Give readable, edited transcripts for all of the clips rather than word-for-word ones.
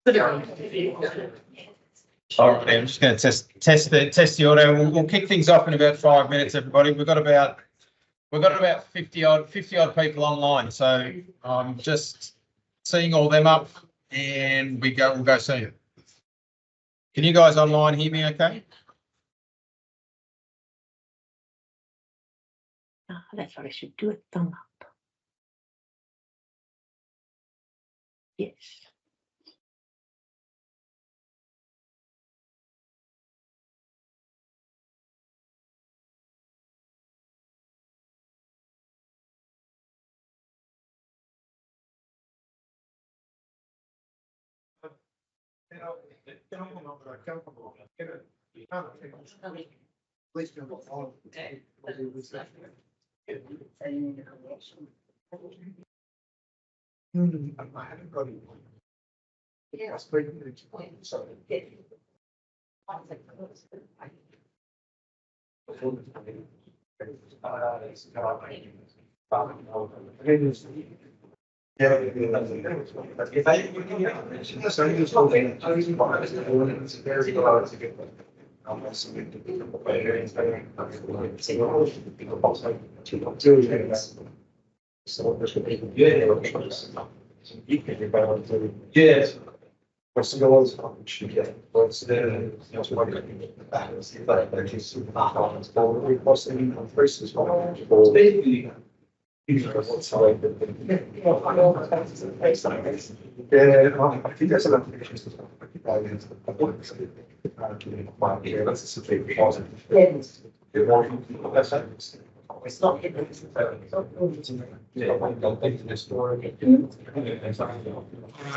All right, I'm just going to test the audio. We'll kick things off in about 5 minutes, everybody. We've got about 50 odd people online, so I'm just seeing all them up, and we'll go soon. Can you guys online hear me okay? That's what I should do, a thumb up. Yes.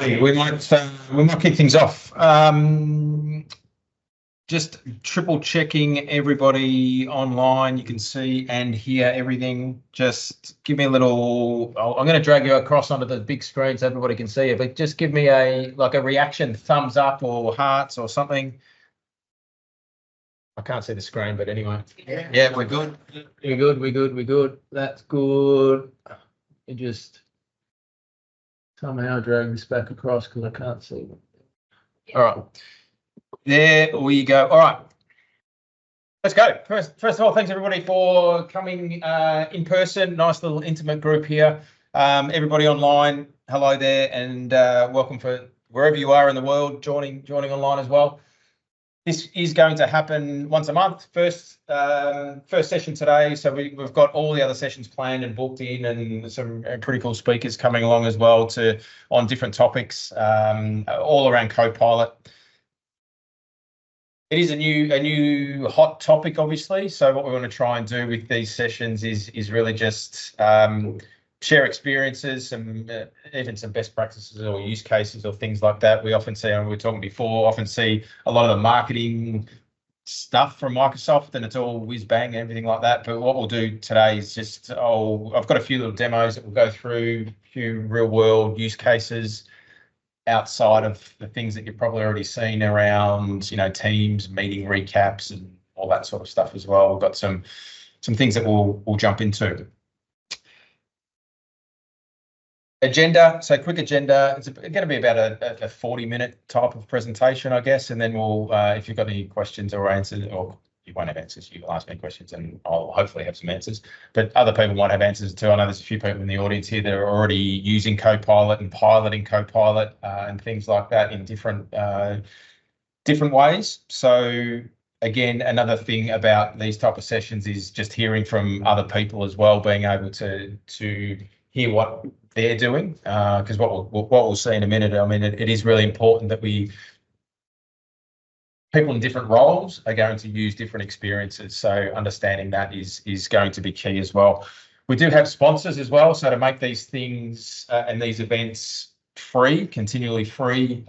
Yes. We might kick things off. Just triple checking everybody online. You can see and hear everything. Just give me a little. I'm going to drag you across onto the big screen so everybody can see it. But just give me a reaction, thumbs up or hearts or something. I can't see the screen, but anyway. Yeah, we're good. We're good. That's good. You just somehow drag this back across because I can't see it. All right. There we go. All right. Let's go. First of all, thanks everybody for coming in person. Nice little intimate group here. Everybody online, hello there, and welcome for wherever you are in the world joining online as well. This is going to happen once a month. First session today. So we've got all the other sessions planned and booked in, and some pretty cool speakers coming along as well on different topics, all around Copilot. It is a new hot topic, obviously. So what we want to try and do with these sessions is really just share experiences, even some best practices or use cases or things like that. We often see, and we were talking before, often see a lot of the marketing stuff from Microsoft, and it's all whiz bang and everything like that. But what we'll do today is just, I've got a few little demos that we'll go through, a few real world use cases outside of the things that you've probably already seen around, Teams, meeting recaps and all that sort of stuff as well. We've got some things that we'll jump into. Agenda, so quick agenda. It's going to be about a 40-minute type of presentation, I guess, and then we'll, if you've got any questions or answers, or you won't have answers, you'll ask me questions and I'll hopefully have some answers, but other people might have answers too. I know there's a few people in the audience here that are already using Copilot and piloting Copilot and things like that in different ways. So again, another thing about these type of sessions is just hearing from other people as well, being able to hear what they're doing, because what we'll see in a minute, I mean, it is really important that people in different roles are going to use different experiences. So understanding that is going to be key as well. We do have sponsors as well. So to make these things and these events continually free,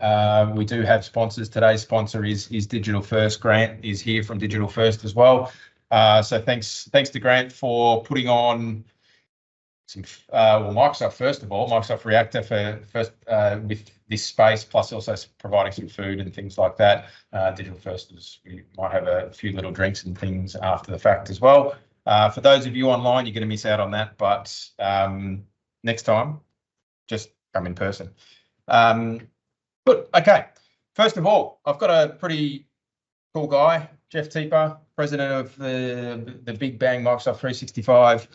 we do have sponsors. Today's sponsor is Digital First. Grant is here from Digital First as well. So thanks to Grant for putting on some Microsoft, first of all, Microsoft Reactor with this space, plus also providing some food and things like that. Digital First we might have a few little drinks and things after the fact as well. For those of you online, you're going to miss out on that, but next time, just come in person. Good. Okay. First of all, I've got a pretty cool guy, Jeff Teeper, president of the Big Bang Microsoft 365.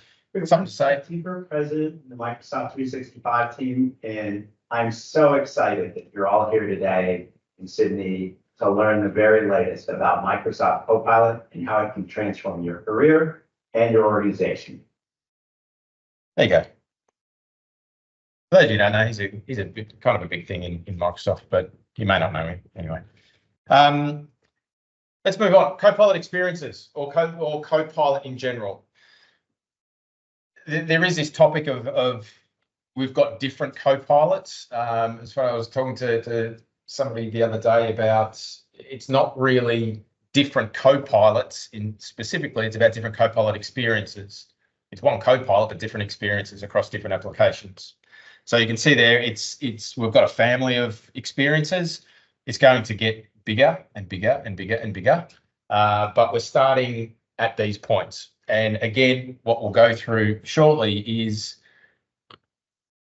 Something to say? Teeper, president of the Microsoft 365 team, and I'm so excited that you're all here today in Sydney to learn the very latest about Microsoft Copilot and how it can transform your career and your organization. There you go. For those of you who don't know, he's a kind of a big thing in Microsoft, but you may not know him anyway. Let's move on. Copilot experiences or Copilot in general. There is this topic of we've got different Copilots. As far as I was talking to somebody the other day about, it's not really different Copilots specifically, it's about different Copilot experiences. It's one Copilot, but different experiences across different applications. So you can see there, we've got a family of experiences. It's going to get bigger and bigger and bigger and bigger, but we're starting at these points. And again, what we'll go through shortly is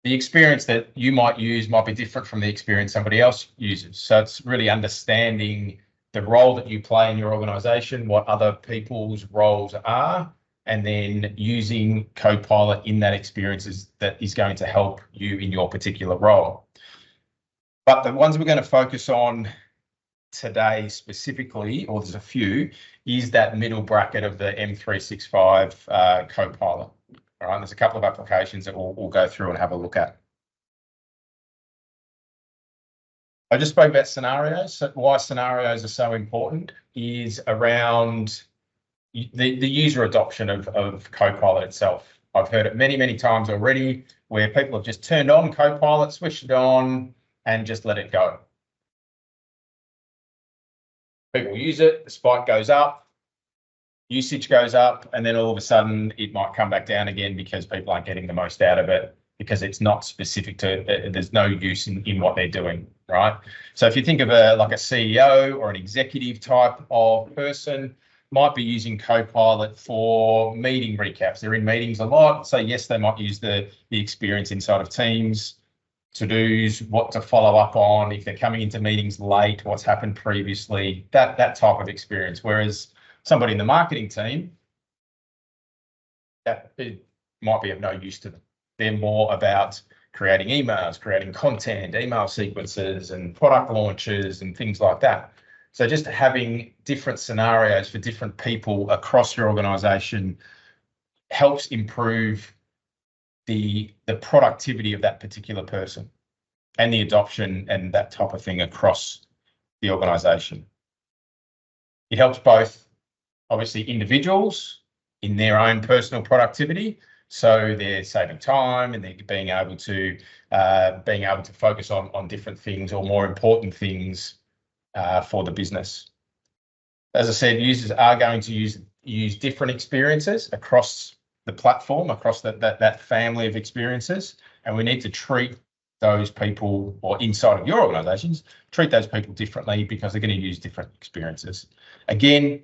the experience that you might use might be different from the experience somebody else uses. So it's really understanding the role that you play in your organization, what other people's roles are, and then using Copilot in that experience that is going to help you in your particular role. But the ones we're going to focus on today specifically, or there's a few, is that middle bracket of the M365 Copilot. All right, there's a couple of applications that we'll go through and have a look at. I just spoke about scenarios. So why scenarios are so important is around the user adoption of Copilot itself. I've heard it many, many times already where people have just turned on Copilot, switched it on, and just let it go. People use it, the spike goes up, usage goes up, and then all of a sudden it might come back down again because people aren't getting the most out of it because it's not specific to, there's no use in what they're doing, right? So if you think of like a CEO or an executive type of person, might be using Copilot for meeting recaps. They're in meetings a lot, so yes, they might use the experience inside of Teams, to-dos, what to follow up on, if they're coming into meetings late, what's happened previously, that type of experience. Whereas somebody in the marketing team, that it might be of no use to them. They're more about creating emails, creating content, email sequences and product launches and things like that. So just having different scenarios for different people across your organization helps improve the productivity of that particular person and the adoption and that type of thing across the organization. It helps both, obviously, individuals in their own personal productivity, so they're saving time and they're being able to focus on different things or more important things for the business. As I said, users are going to use different experiences across the platform, across that family of experiences, and we need to treat those people, or inside of your organizations, treat those people differently because they're going to use different experiences. Again,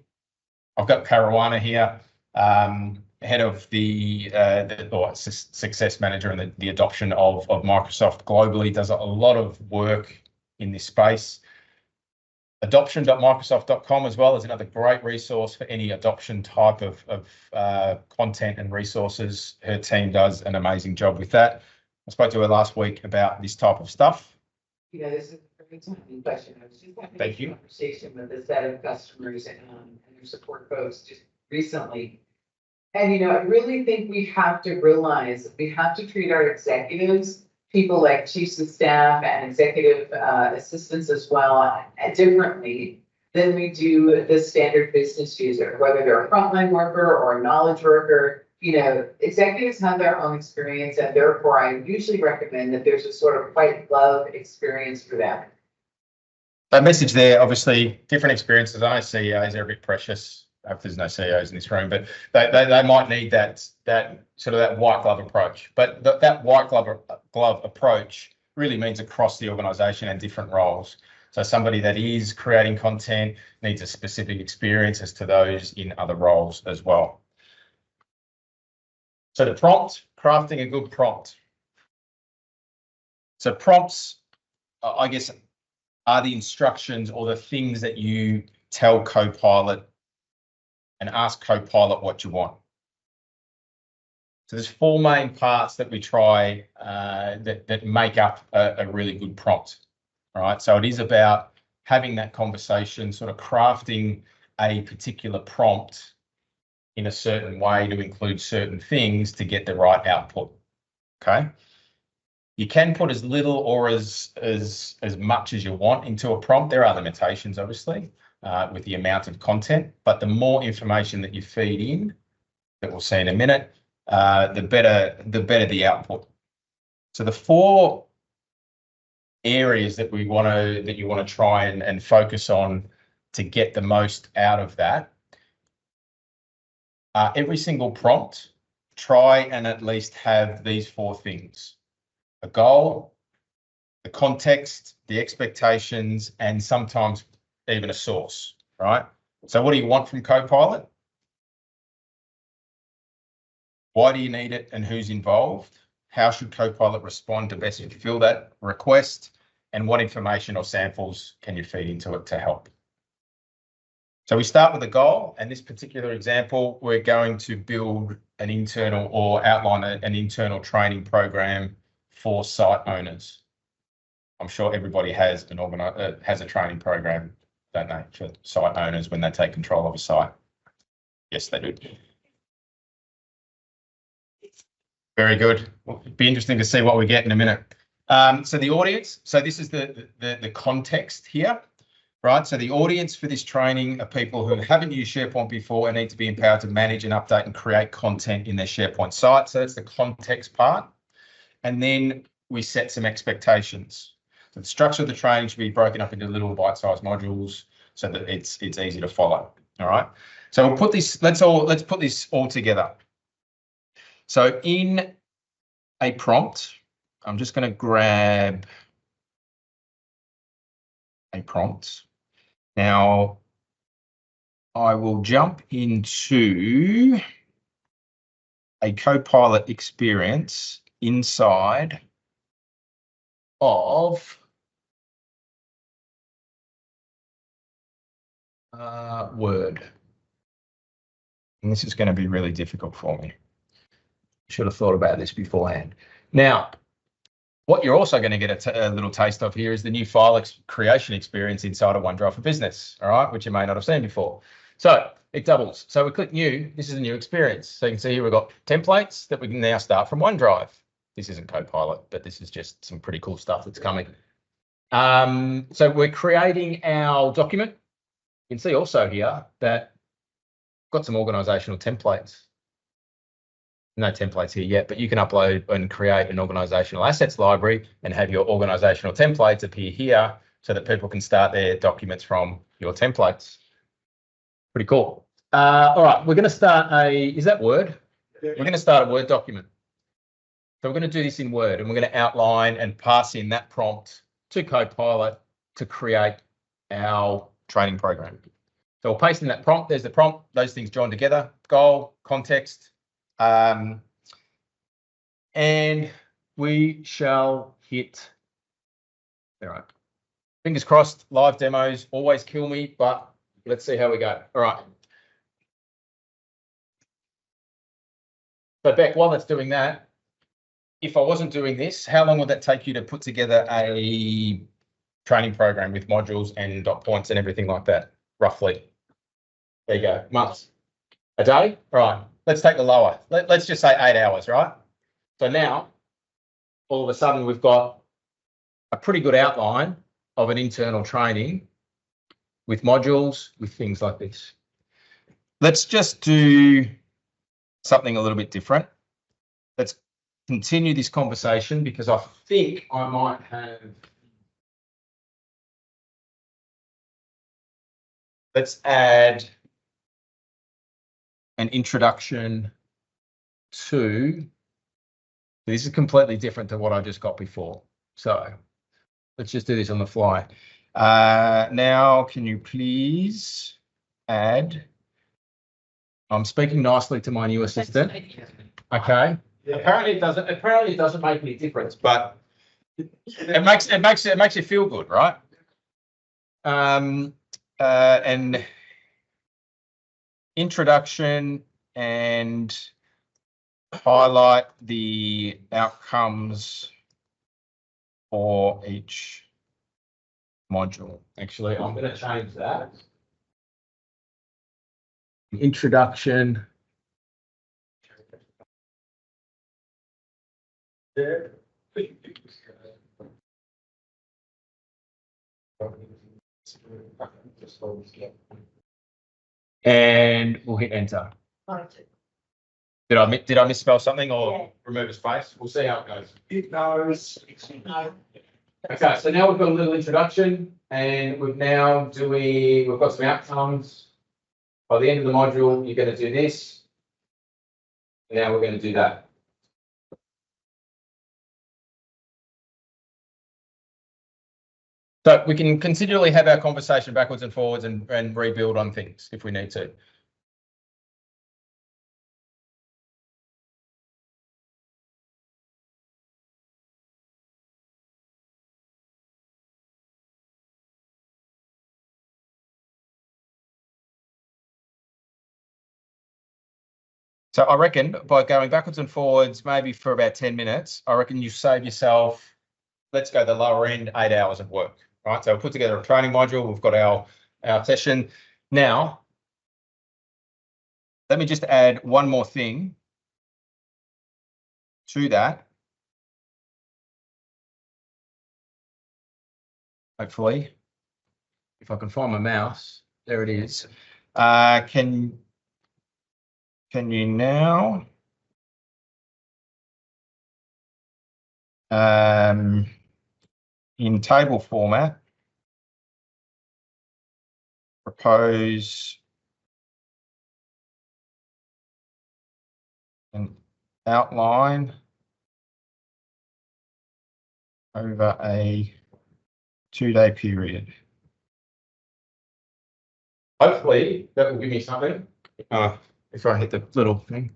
I've got Caruana here, head of the success manager and the adoption of Microsoft globally, does a lot of work in this space. Adoption.microsoft.com as well is another great resource for any adoption type of content and resources. Her team does an amazing job with that. I spoke to her last week about this type of stuff. You know, this is a very timely question. I was just having Thank a you. conversation with a set of customers and their support folks just recently. And, you know, I really think we have to realize we have to treat our executives, people like chiefs of staff and executive assistants as well, differently than we do the standard business user, whether they're a frontline worker or a knowledge worker. You know, executives have their own experience, and therefore I usually recommend that there's a sort of white glove experience for them. That message there, obviously, different experiences. I know CEOs are a bit precious. I hope there's no CEOs in this room, but they might need that sort of that white glove approach. But that white glove approach really means across the organisation and different roles. So somebody that is creating content needs a specific experience as to those in other roles as well. So the prompt, crafting a good prompt. So prompts, I guess are the instructions or the things that you tell Copilot and ask Copilot what you want. So there's 4 main parts that we try that make up a really good prompt. All right, so it is about having that conversation, sort of crafting a particular prompt in a certain way to include certain things to get the right output. Okay. You can put as little or as much as you want into a prompt. There are limitations, obviously, with the amount of content, but the more information that you feed in, that we'll see in a minute, the better the output. So the 4 areas that you want to try and focus on to get the most out of that. Every single prompt, try and at least have these 4 things: a goal, the context, the expectations, and sometimes even a source, right? So what do you want from Copilot? Why do you need it and who's involved? How should Copilot respond to best fulfill that request? And what information or samples can you feed into it to help? So we start with a goal, and this particular example, we're going to build an internal or outline an internal training program for site owners. I'm sure everybody has a training program, don't they, for site owners when they take control of a site? Yes, they do. Very good. Well, it'll be interesting to see what we get in a minute. So the audience, so this is the context here, right? So the audience for this training are people who haven't used SharePoint before and need to be empowered to manage and update and create content in their SharePoint site. So that's the context part. And then we set some expectations. So the structure of the training should be broken up into little bite-sized modules so that it's easy to follow. All right. So we'll put this, let's put this all together. So in a prompt, I'm just going to grab a prompt. Now, I will jump into a Copilot experience inside of Word. And this is going to be really difficult for me. Should have thought about this beforehand. Now, what you're also going to get a little taste of here is the new file creation experience inside of OneDrive for Business, all right, which you may not have seen before. So it doubles. So we click new. This is a new experience. So you can see here we've got templates that we can now start from OneDrive. This isn't Copilot, but this is just some pretty cool stuff that's coming. So we're creating our document. You can see also here that we've got some organizational templates. No templates here yet, but you can upload and create an organizational assets library and have your organizational templates appear here so that people can start their documents from your templates. Pretty cool. All right, we're going to start is that Word? We're going to start a Word document. So we're going to do this in Word, and we're going to outline and pass in that prompt to Copilot to create our training program. So we'll paste in that prompt. There's the prompt. Those things join together: goal, context. And we shall hit. All right. Fingers crossed. Live demos always kill me, but let's see how we go. All right. So Beck, while that's doing that, if I wasn't doing this, how long would that take you to put together a training program with modules and dot points and everything like that, roughly? There you go. Months. A day? All right. Let's take the lower. Let's just say 8 hours, right? So now, all of a sudden, we've got a pretty good outline of an internal training with modules, with things like this. Let's just do something a little bit different. Let's continue this conversation because I think I might have. Let's add an introduction to. This is completely different to what I just got before. So let's just do this on the fly. Now, can you please add? I'm speaking nicely to my new assistant. Okay. Yeah. Apparently it doesn't make any difference, but it makes you feel good, right? and introduction and highlight the outcomes for each module. Actually, I'm going to change that. Introduction. There. And we'll hit enter. Did I misspell something or remove a space? We'll see how it goes. It knows. Okay, so now we've got a little introduction and we've got some outcomes. By the end of the module, you're going to do this. Now we're going to do that. So we can continually have our conversation backwards and forwards and rebuild on things if we need to. So I reckon by going backwards and forwards, maybe for about 10 minutes, I reckon you save yourself, let's go the lower end, 8 hours of work, right? So we'll put together a training module. We've got our session. Now, let me just add one more thing to that. Hopefully, if I can find my mouse, there it is. Can you now in table format propose an outline over a 2-day period? Hopefully that will give me something. If I hit the little thing.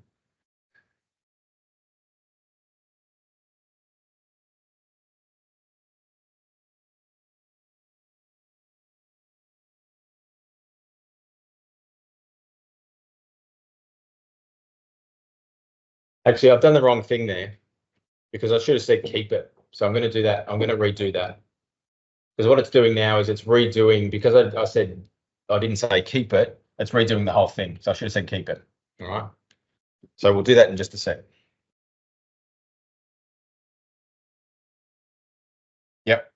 Actually, I've done the wrong thing there because I should have said keep it. So I'm going to do that. I'm going to redo that. Because what it's doing now is it's redoing, because I said I didn't say keep it, it's redoing the whole thing. So I should have said keep it. All right. So we'll do that in just a sec. Yep.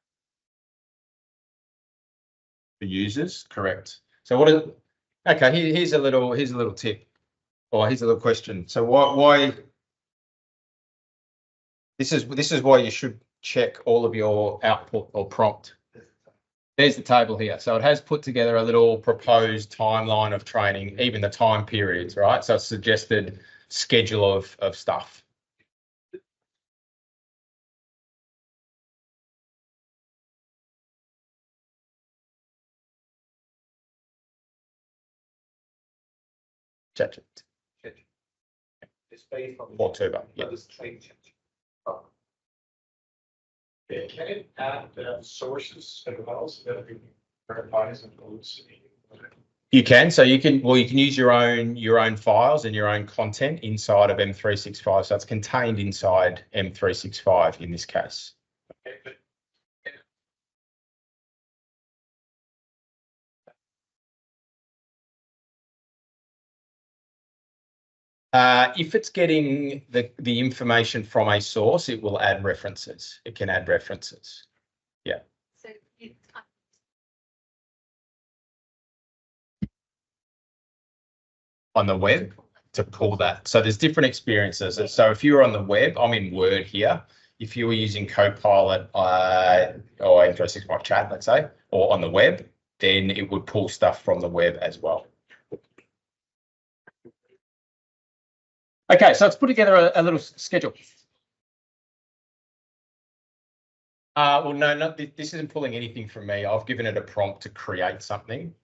The users, correct. So okay, here's a little tip, or here's a little question. So why this is why you should check all of your output or prompt. There's the table here. So it has put together a little proposed timeline of training, even the time periods, right? So it's suggested schedule of stuff. Check it. It's based on Or turbo. Yeah. this change. Can it add sources as well so that it verifies and loads? You can. So you can use your own files and your own content inside of M365. So it's contained inside M365 in this case. Okay, but if it's getting the information from a source, it will add references. It can add references. Yeah. So it's On the web to pull that. So there's different experiences. So if you're on the web, I'm in Word here. If you were using Copilot or M365 chat, let's say, or on the web, then it would pull stuff from the web as well. Okay, so let's put together a little schedule. Well, no, this isn't pulling anything from me. I've given it a prompt to create something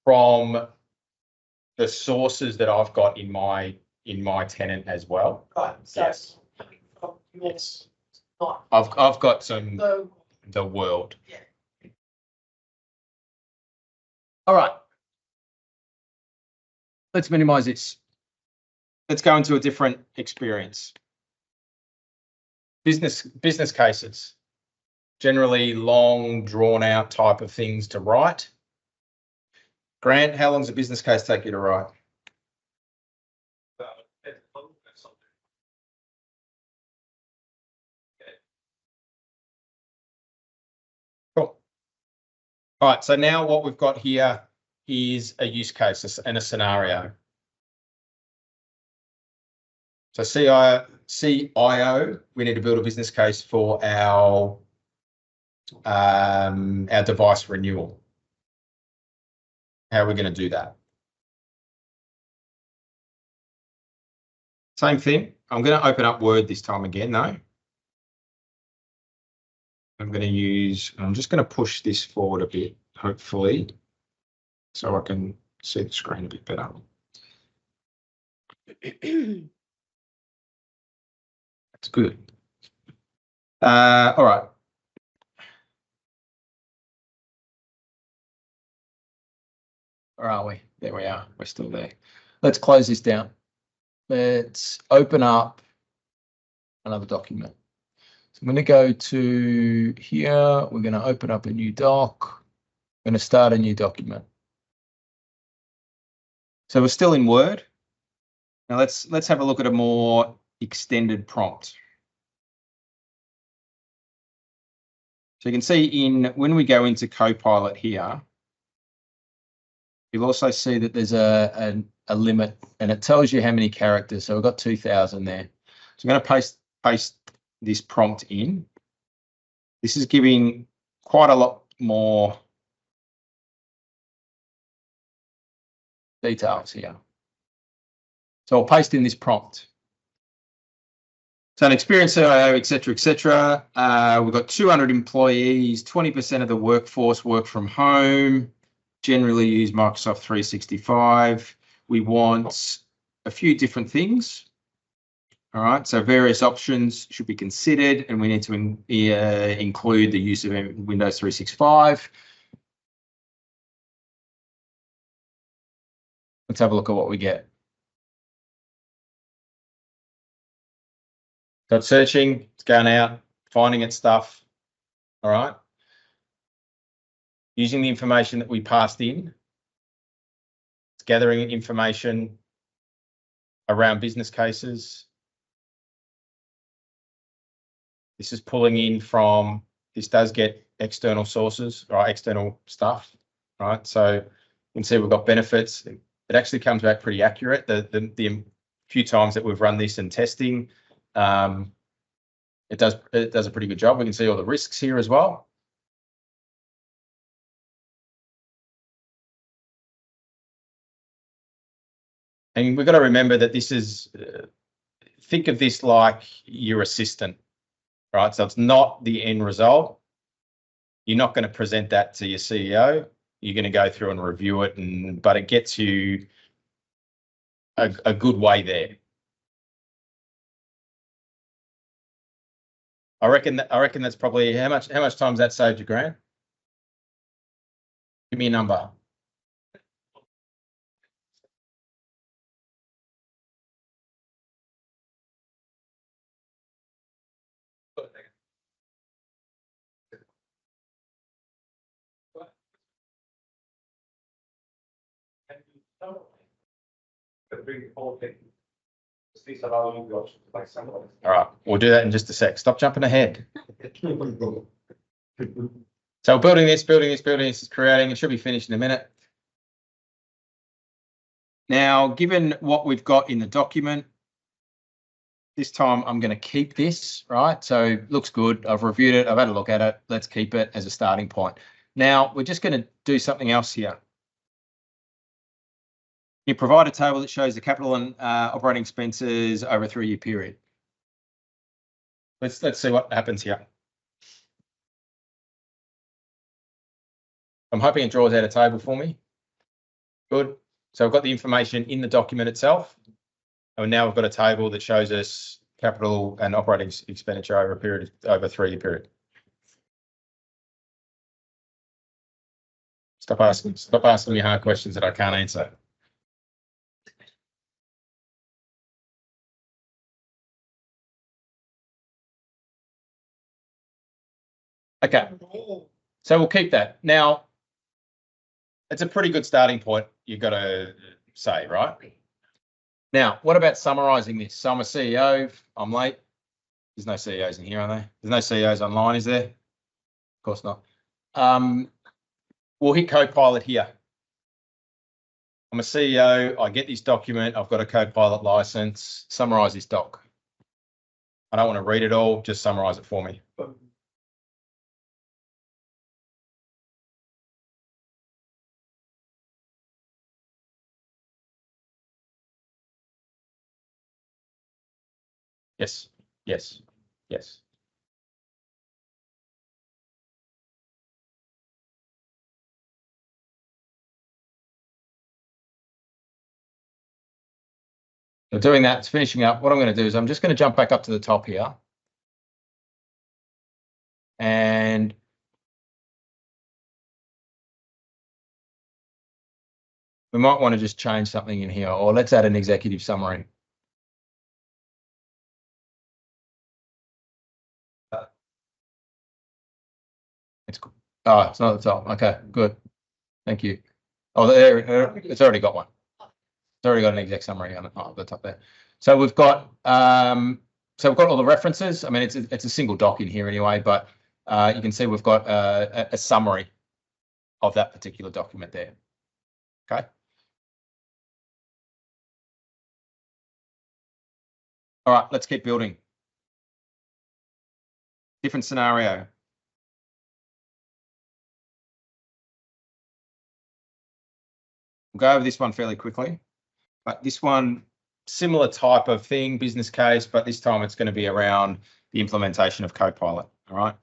from the sources that I've got in my tenant as well. right, Yes. yes. I've got some So, the world. Yeah. All right. Let's minimize this. Let's go into a different experience. Business cases. Generally long, drawn out type of things to write. Grant, how long does a business case take you to write? Cool. All right, so now what we've got here is a use case and a scenario. So CIO, we need to build a business case for our device renewal. How are we going to do that? Same thing. I'm going to open up Word this time again, though. I'm just going to push this forward a bit, hopefully, so I can see the screen a bit better. That's good. All right. Where are we? There we are. We're still there. Let's close this down. Let's open up another document. So I'm going to go to here. We're going to open up a new doc. I'm going to start a new document. So we're still in Word. Now let's have a look at a more extended prompt. So you can see when we go into Copilot here, you'll also see that there's a limit, and it tells you how many characters. So we've got 2,000 there. So I'm going to paste this prompt in. This is giving quite a lot more details here. So I'll paste in this prompt. So an experienced CIO, et cetera, et cetera. We've got 200 employees, 20% of the workforce work from home, generally use Microsoft 365. We want a few different things. All right, so various options should be considered, and we need to include the use of Windows 365. Let's have a look at what we get. So it's searching, it's going out, finding its stuff. All right. Using the information that we passed in, it's gathering information around business cases. This is pulling in from, this does get external sources, right? External stuff, right? So you can see we've got benefits. It actually comes back pretty accurate. The few times that we've run this in testing, it does a pretty good job. We can see all the risks here as well. And we've got to remember that this is, think of this like your assistant, right? So it's not the end result. You're not going to present that to your CEO. You're going to go through and review it, but it gets you a good way there. I reckon that's probably how much time's that saved you, Grant? Give me a number. All right, we'll do that in just a sec. Stop jumping ahead. So building this is creating. It should be finished in a minute. Now, given what we've got in the document, this time I'm going to keep this, right? So looks good. I've reviewed it. I've had a look at it. Let's keep it as a starting point. Now, we're just going to do something else here. You provide a table that shows the capital and operating expenses over a 3-year period. Let's see what happens here. I'm hoping it draws out a table for me. Good. So I've got the information in the document itself. And now we've got a table that shows us capital and operating expenditure over a 3-year period. Stop asking me hard questions that I can't answer. Okay, so we'll keep that. Now, it's a pretty good starting point, you've got to say, right? Now, what about summarising this? So I'm a CEO, I'm late. There's no CEOs in here, are there? There's no CEOs online, is there? Of course not. We'll hit Copilot here. I'm a CEO, I get this document, I've got a Copilot license, summarise this doc. I don't want to read it all, just summarise it for me. Yes, yes, yes. So doing that, it's finishing up. What I'm going to do is I'm just going to jump back up to the top here. And we might want to just change something in here, or let's add an executive summary. It's cool. Oh, it's not at the top. Okay, good. Thank you. Oh, there, it's already got one. It's already got an exec summary on the top there. So we've got all the references. I mean, it's a single doc in here anyway, but you can see we've got a summary of that particular document there. Okay. All right, let's keep building. Different scenario. We'll go over this one fairly quickly, but this one, similar type of thing, business case, but this time it's going to be around the implementation of Copilot. All right.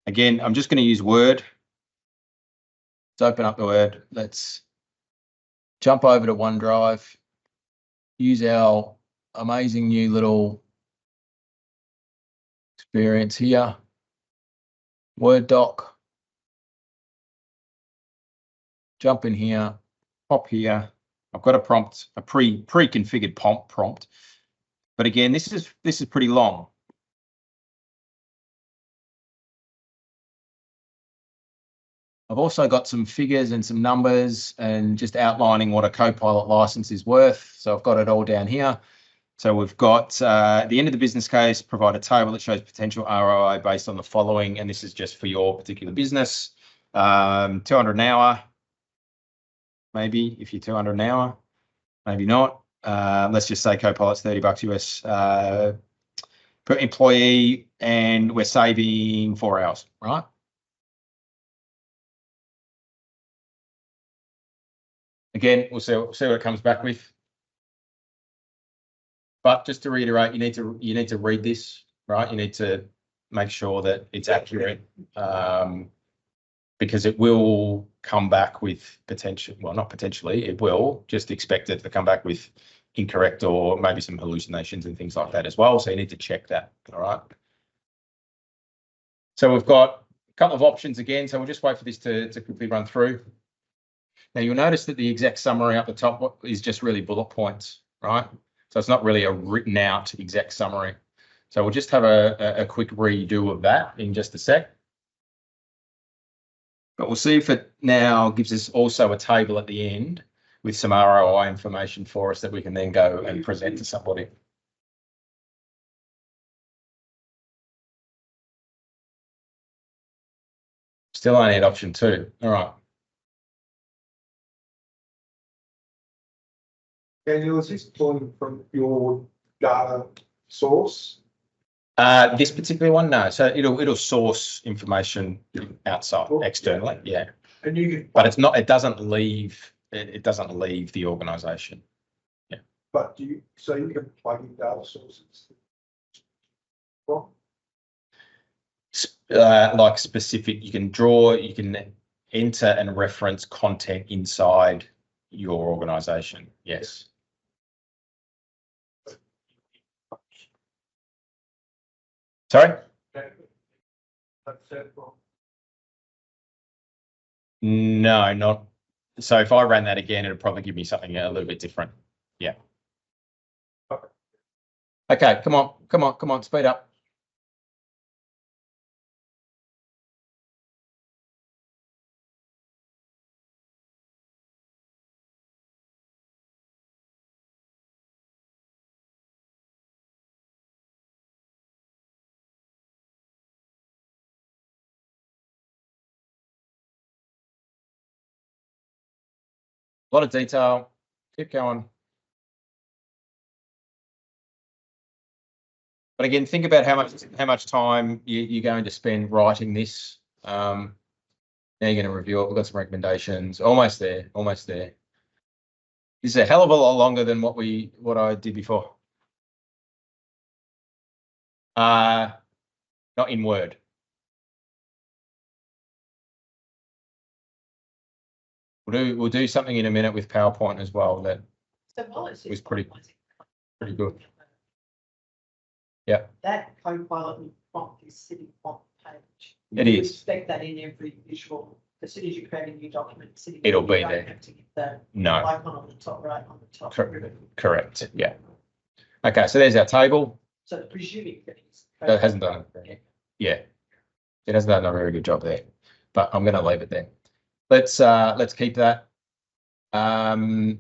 Again, I'm just going to use Word. Let's open up the Word. Let's jump over to OneDrive. Use our amazing new little experience here. Word doc. Jump in here, pop here. I've got a prompt, a pre-configured prompt. But again, this is pretty long. I've also got some figures and some numbers and just outlining what a Copilot license is worth. So I've got it all down here. So we've got at the end of the business case, provide a table that shows potential ROI based on the following, and this is just for your particular business. 200 an hour, maybe if you're 200 an hour, maybe not. Let's just say Copilot's $30 US per employee, and we're saving 4 hours, right? Again, we'll see what it comes back with. But just to reiterate, you need to read this, right? You need to make sure that it's accurate, because it will come back with not potentially, it will, just expect it to come back with incorrect or maybe some hallucinations and things like that as well. So you need to check that, all right? So we've got a couple of options again. So we'll just wait for this to quickly run through. Now you'll notice that the exec summary up the top is just really bullet points, right? So it's not really a written out exec summary. So we'll just have a quick redo of that in just a sec. But we'll see if it now gives us also a table at the end with some ROI information for us that we can then go and present to somebody. Still only at option 2. All right. Daniel, is this pulling from your data source? This particular one, no. So it'll source information outside, externally, yeah. And you can, But it's not. It doesn't leave. It doesn't leave the organisation. Yeah. but so you can plug in data sources. Well, Like specific, you can enter and reference content inside your organisation. Yes. Sorry? That's it. Well, No, not. So if I ran that again, it'd probably give me something a little bit different. Yeah. Okay, come on, speed up. A lot of detail. Keep going. But again, think about how much time you're going to spend writing this. Now you're going to review it. We've got some recommendations. Almost there. Almost there. This is a hell of a lot longer than what I did before. Not in Word. We'll do something in a minute with PowerPoint as well. That So while it's was pretty good. Yeah. That Copilot will prompt is sitting on the page. It You is. expect that in every visual, as soon as you create a new document, sitting. It'll you be don't there. have to get the No. icon on the top right, on the top. Correct. Yeah. Okay, so there's our table. So presuming that it's. That hasn't done it. Yeah. It hasn't done a very good job there, but I'm going to leave it there. Let's keep that. Cool.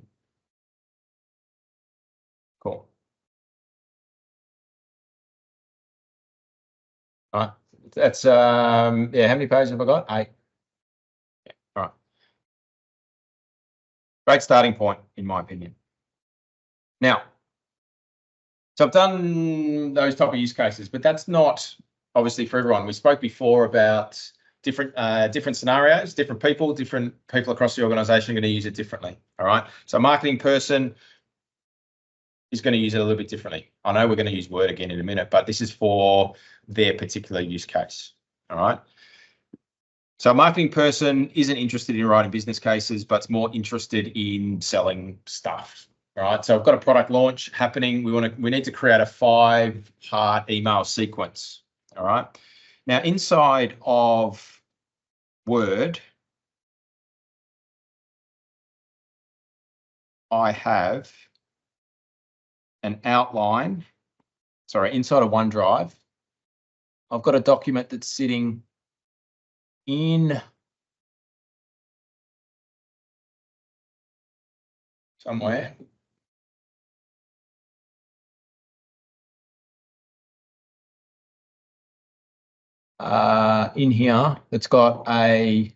All right. That's yeah, how many pages have I got? 8. Yeah. All right. Great starting point, in my opinion. Now, so I've done those type of use cases, but that's not obviously for everyone. We spoke before about different scenarios, different people across the organization are going to use it differently. All right. So a marketing person is going to use it a little bit differently. I know we're going to use Word again in a minute, but this is for their particular use case. All right. So a marketing person isn't interested in writing business cases, but it's more interested in selling stuff. All right. So I've got a product launch happening. We need to create a 5-part email sequence. All right. Now inside of Word, I have an outline. Sorry, inside of OneDrive, I've got a document that's sitting in somewhere. In here, it's got an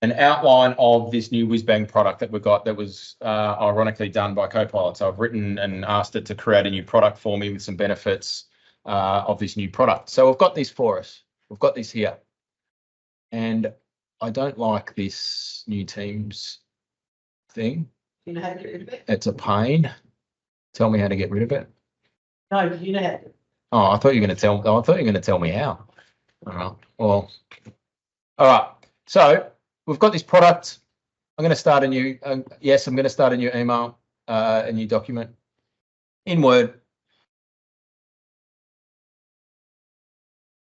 outline of this new whiz-bang product that we've got that was ironically done by Copilot. So I've written and asked it to create a new product for me with some benefits of this new product. So we've got this for us. We've got this here. And I don't like this new Teams thing. You know how to get rid of it? It's a pain. Tell me how to get rid of it. No, you know how to. Oh, I thought you were going to tell. I thought you were going to tell me how. All right. Well, all right. So we've got this product. I'm going to start a new. Yes, I'm going to start a new email, a new document in Word.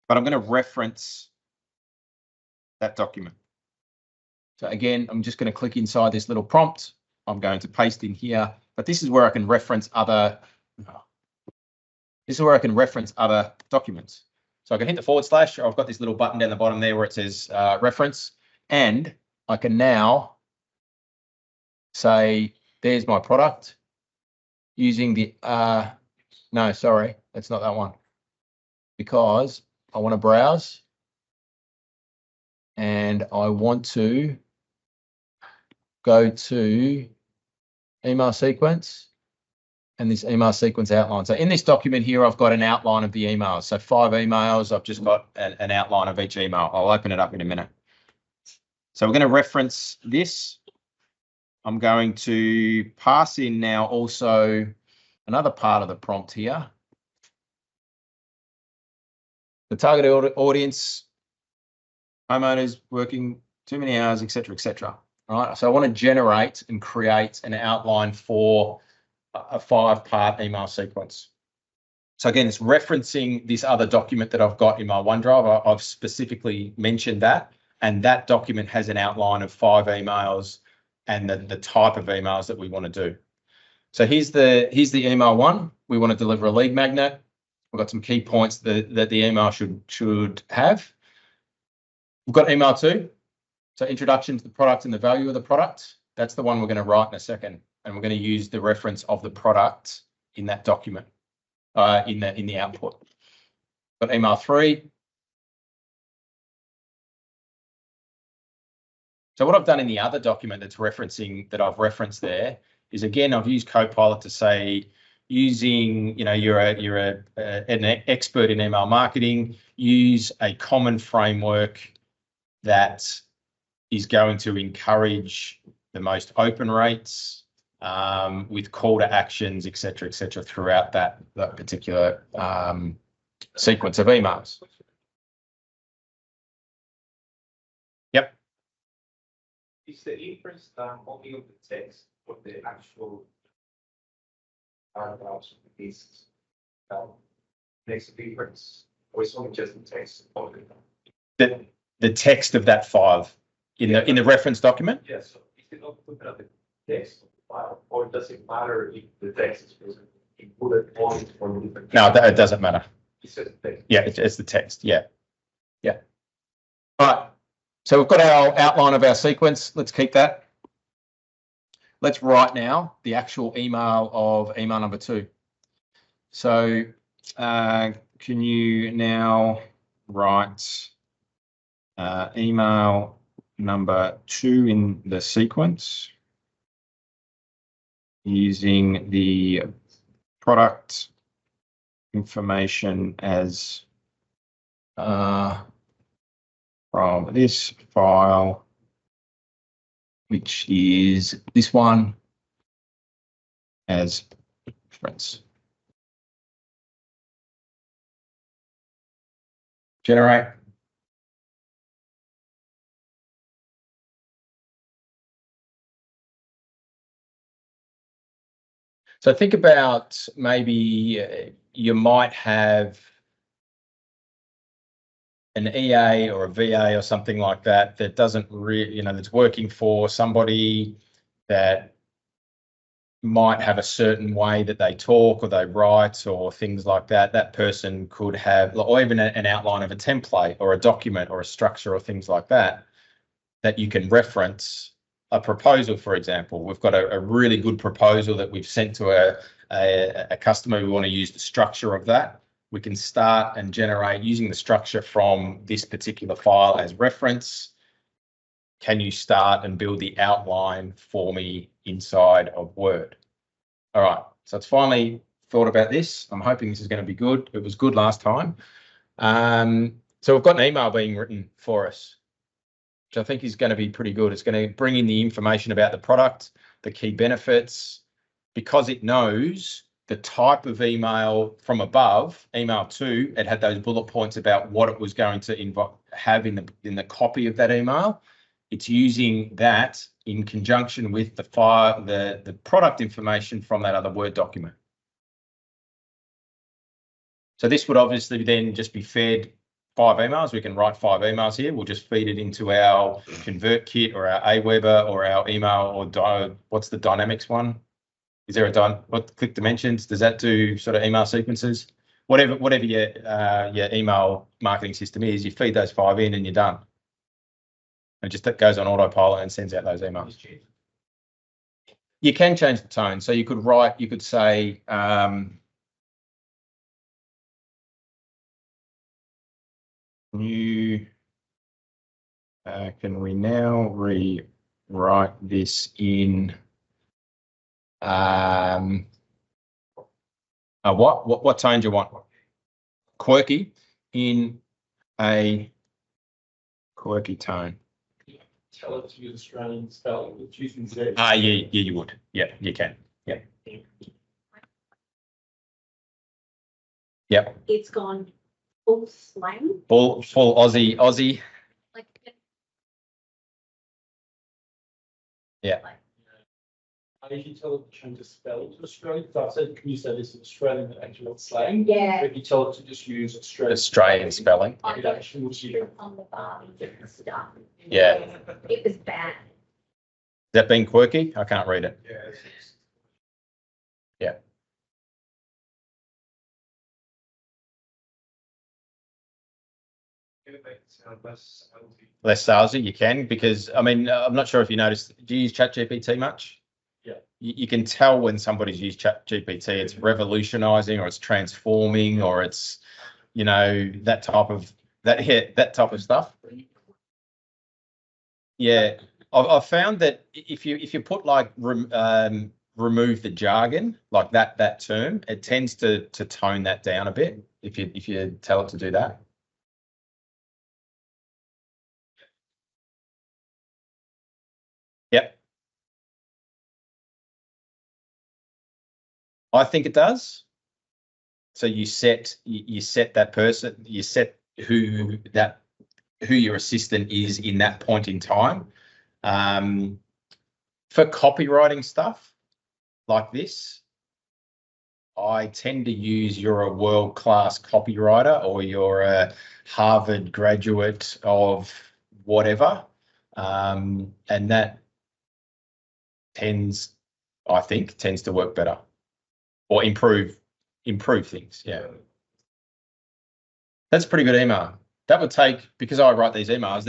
But I'm going to reference that document. So again, I'm just going to click inside this little prompt. I'm going to paste in here, but this is where I can reference other. This is where I can reference other documents. So I can hit the /. I've got this little button down the bottom there where it says reference, and I can now say, there's my product using the, no, sorry, that's not that one, because I want to browse and I want to go to email sequence. And this email sequence outline. So in this document here, I've got an outline of the emails. So 5 emails, I've just got an outline of each email. I'll open it up in a minute. So we're going to reference this. I'm going to pass in now also another part of the prompt here. The target audience, homeowners working too many hours, etc., etc. All right. So I want to generate and create an outline for a 5-part email sequence. So again, it's referencing this other document that I've got in my OneDrive. I've specifically mentioned that, and that document has an outline of 5 emails and the type of emails that we want to do. So here's the email one. We want to deliver a lead magnet. We've got some key points that the email should have. We've got email 2. So introduction to the product and the value of the product. That's the one we're going to write in a second, and we're going to use the reference of the product in that document, in the output. Got email 3. So what I've done in the other document that I've referenced there is, again, I've used Copilot to say, using, you're an expert in email marketing, use a common framework that is going to encourage the most open rates, with call to actions, et cetera, throughout that particular sequence of emails. Yep. Is the inference done only of the text or the actual paragraphs of the pieces? Makes a difference, or is only just the text? The text of that 5 in the reference document? Yes. So is it not put at the text of the file, or does it matter if the text is present? You put it on or different? No, it doesn't matter. It's just the text. Yeah, it's the text. Yeah. All right. So we've got our outline of our sequence. Let's keep that. Let's write now the actual email of email number 2. So can you now write email number 2 in the sequence using the product information as from this file, which is this one, as reference. Generate. So think about, maybe you might have an EA or a VA or something like that doesn't really, that's working for somebody that might have a certain way that they talk or they write or things like that. That person could have, or even an outline of a template or a document or a structure or things like that you can reference. A proposal, for example, we've got a really good proposal that we've sent to a customer. We want to use the structure of that. We can start and generate using the structure from this particular file as reference. Can you start and build the outline for me inside of Word? All right, so it's finally thought about this. I'm hoping this is going to be good. It was good last time. So we've got an email being written for us, which I think is going to be pretty good. It's going to bring in the information about the product, the key benefits, because it knows the type of email from above. Email 2, it had those bullet points about what it was going to have in the copy of that email. It's using that in conjunction with the file, the product information from that other Word document. So this would obviously then just be fed 5 emails. We can write 5 emails here. We'll just feed it into our ConvertKit or our Aweber or our email, or what's the Dynamics one? Is there what Click Dimensions? Does that do sort of email sequences? Whatever your email marketing system is, you feed those 5 in and you're done. And just that goes on autopilot and sends out those emails. You can change the tone. So you could say, can we now rewrite this in what tone do you want? Quirky, in a quirky tone. Tell it to use Australian spelling, it's using Z. Yeah, you would. Yeah, you can. Yeah. Yep. It's gone full slang. Full Aussie. Like, Yeah. I usually tell it to change the spelling to Australian. So I said, can you say this in Australian and actual slang? Yeah. But you tell it to just use Australian spelling. I It got actually would be. on the bar and stuff. Yeah. It was bad. That being quirky? I can't read it. Yeah. Yeah. Less salesy, you can, because I mean, I'm not sure if you noticed, do you use ChatGPT much? Yeah. You can tell when somebody's used ChatGPT, it's revolutionizing or it's transforming or it's, you know, that type of stuff. Yeah, I've found that if you put like remove the jargon, like that term, it tends to tone that down a bit if you tell it to do that. Yep. I think it does. So you set that person, you set who your assistant is in that point in time. For copywriting stuff like this, I tend to use you're a world-class copywriter or you're a Harvard graduate of whatever. And that I think tends to work better or improve things. Yeah. That's a pretty good email. That would take, because I write these emails,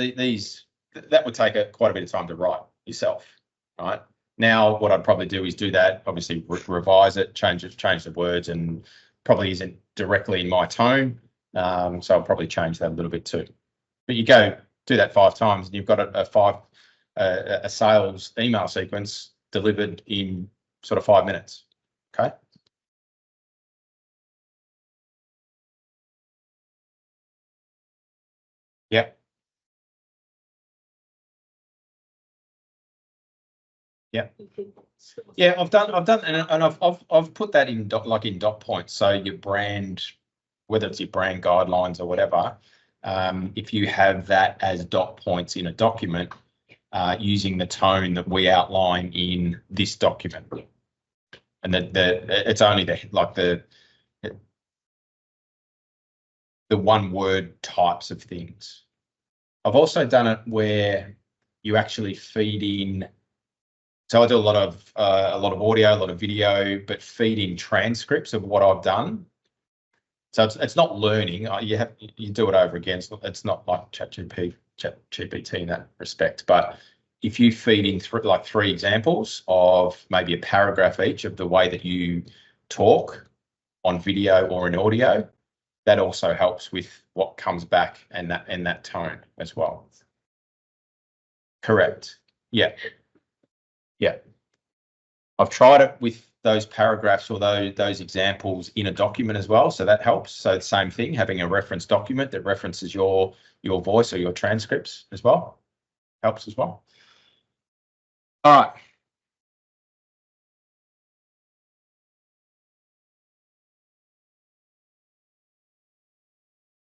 that would take quite a bit of time to write yourself, right? Now, what I'd probably do is do that, obviously revise it, change the words, and probably isn't directly in my tone. So I'll probably change that a little bit too. But you go do that 5 times and you've got a sales email sequence delivered in sort of 5 minutes. Okay. Yep. Yeah. Yeah, I've done, and I've put that in dot points. So your brand, whether it's your brand guidelines or whatever, if you have that as dot points in a document, using the tone that we outline in this document, and it's only the one word types of things. I've also done it where you actually feed in. So I do a lot of audio, a lot of video, but feed in transcripts of what I've done. So it's not learning. You do it over again. It's not like ChatGPT in that respect. But if you feed in 3 examples of maybe a paragraph each of the way that you talk on video or in audio, that also helps with what comes back and that tone as well. Correct. Yeah. Yeah. I've tried it with those paragraphs or those examples in a document as well, so that helps. So the same thing, having a reference document that references your voice or your transcripts as well helps as well. All right.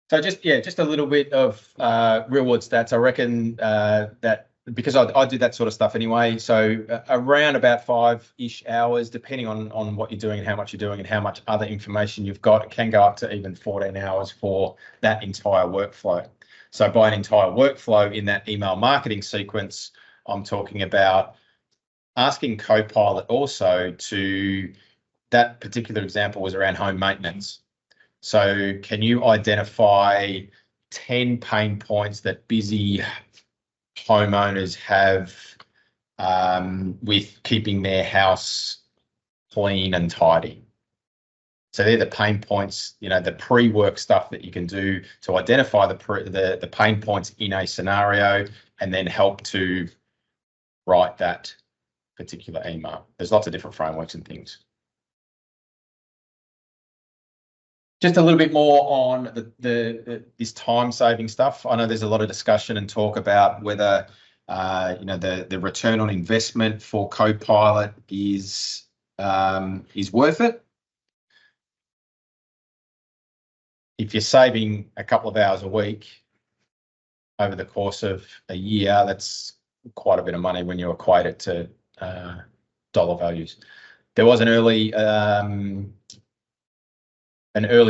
So just a little bit of real world stats. I reckon that because I do that sort of stuff anyway. So around about 5-ish hours, depending on what you're doing and how much you're doing and how much other information you've got, it can go up to even 14 hours for that entire workflow. So by an entire workflow in that email marketing sequence, I'm talking about asking Copilot also to, that particular example was around home maintenance. So can you identify 10 pain points that busy homeowners have with keeping their house clean and tidy? So they're the pain points, the pre-work stuff that you can do to identify the pain points in a scenario and then help to write that particular email. There's lots of different frameworks and things. Just a little bit more on this time-saving stuff. I know there's a lot of discussion and talk about whether the return on investment for Copilot is worth it. If you're saving a couple of hours a week over the course of a year, that's quite a bit of money when you equate it to dollar values. There was an early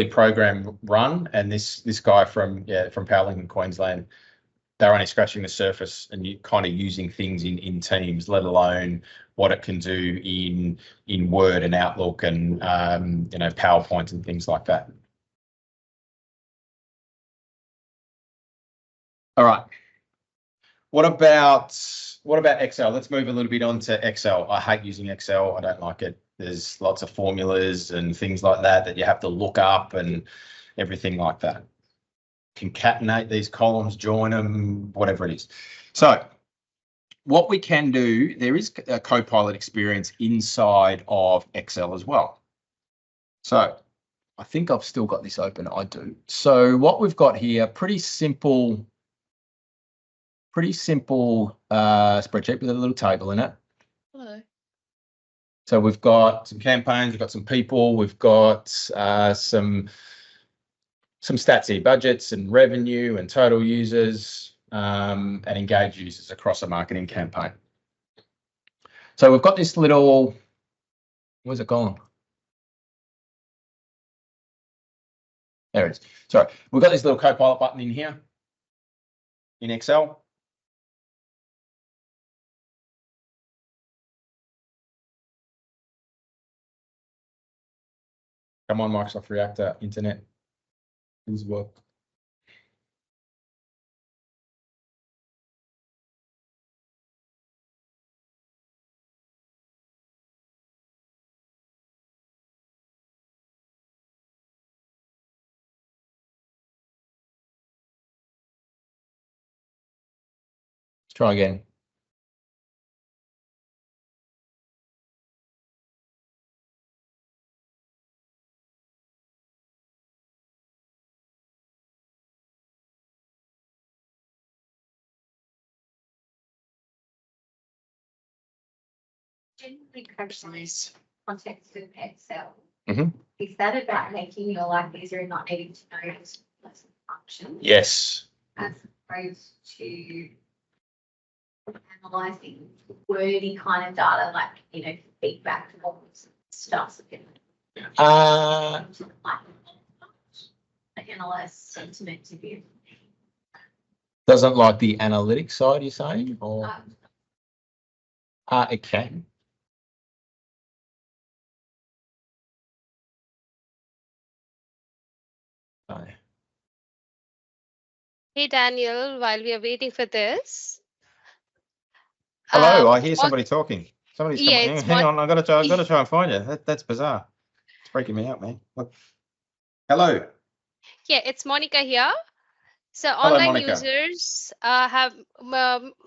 program run, and this guy from Powellington, Queensland, they're only scratching the surface and you kind of using things in Teams, let alone what it can do in Word and Outlook and PowerPoint and things like that. All right. What about Excel? Let's move a little bit on to Excel. I hate using Excel. I don't like it. There's lots of formulas and things like that you have to look up and everything like that. Concatenate these columns, join them, whatever it is. So what we can do, there is a Copilot experience inside of Excel as well. So I think I've still got this open. I do. So what we've got here, pretty simple spreadsheet with a little table in it. Hello. So we've got some campaigns, we've got some people, we've got some stats here, budgets and revenue and total users and engaged users across a marketing campaign. So we've got this little, where's it gone? There it is. Sorry, we've got this little Copilot button in here in Excel. Come on, Microsoft Reactor, internet, please work. Let's try again. Generally, context of Excel. Mhm. Is that about making your life easier and not needing to know this function? Yes. As opposed to analysing wordy kind of data, like, feedback forms and stuff. Analyze sentiment to be. Doesn't like the analytics side, you're saying? Or it can. No. Hey, Daniel, while we are waiting for this. Hello, I hear somebody talking. Somebody's Yeah, coming. Hang on, I've got to try and find you. That's bizarre. It's freaking me out, man. Look. Hello. Yeah, it's Monica here. So Hello, online Monica. users have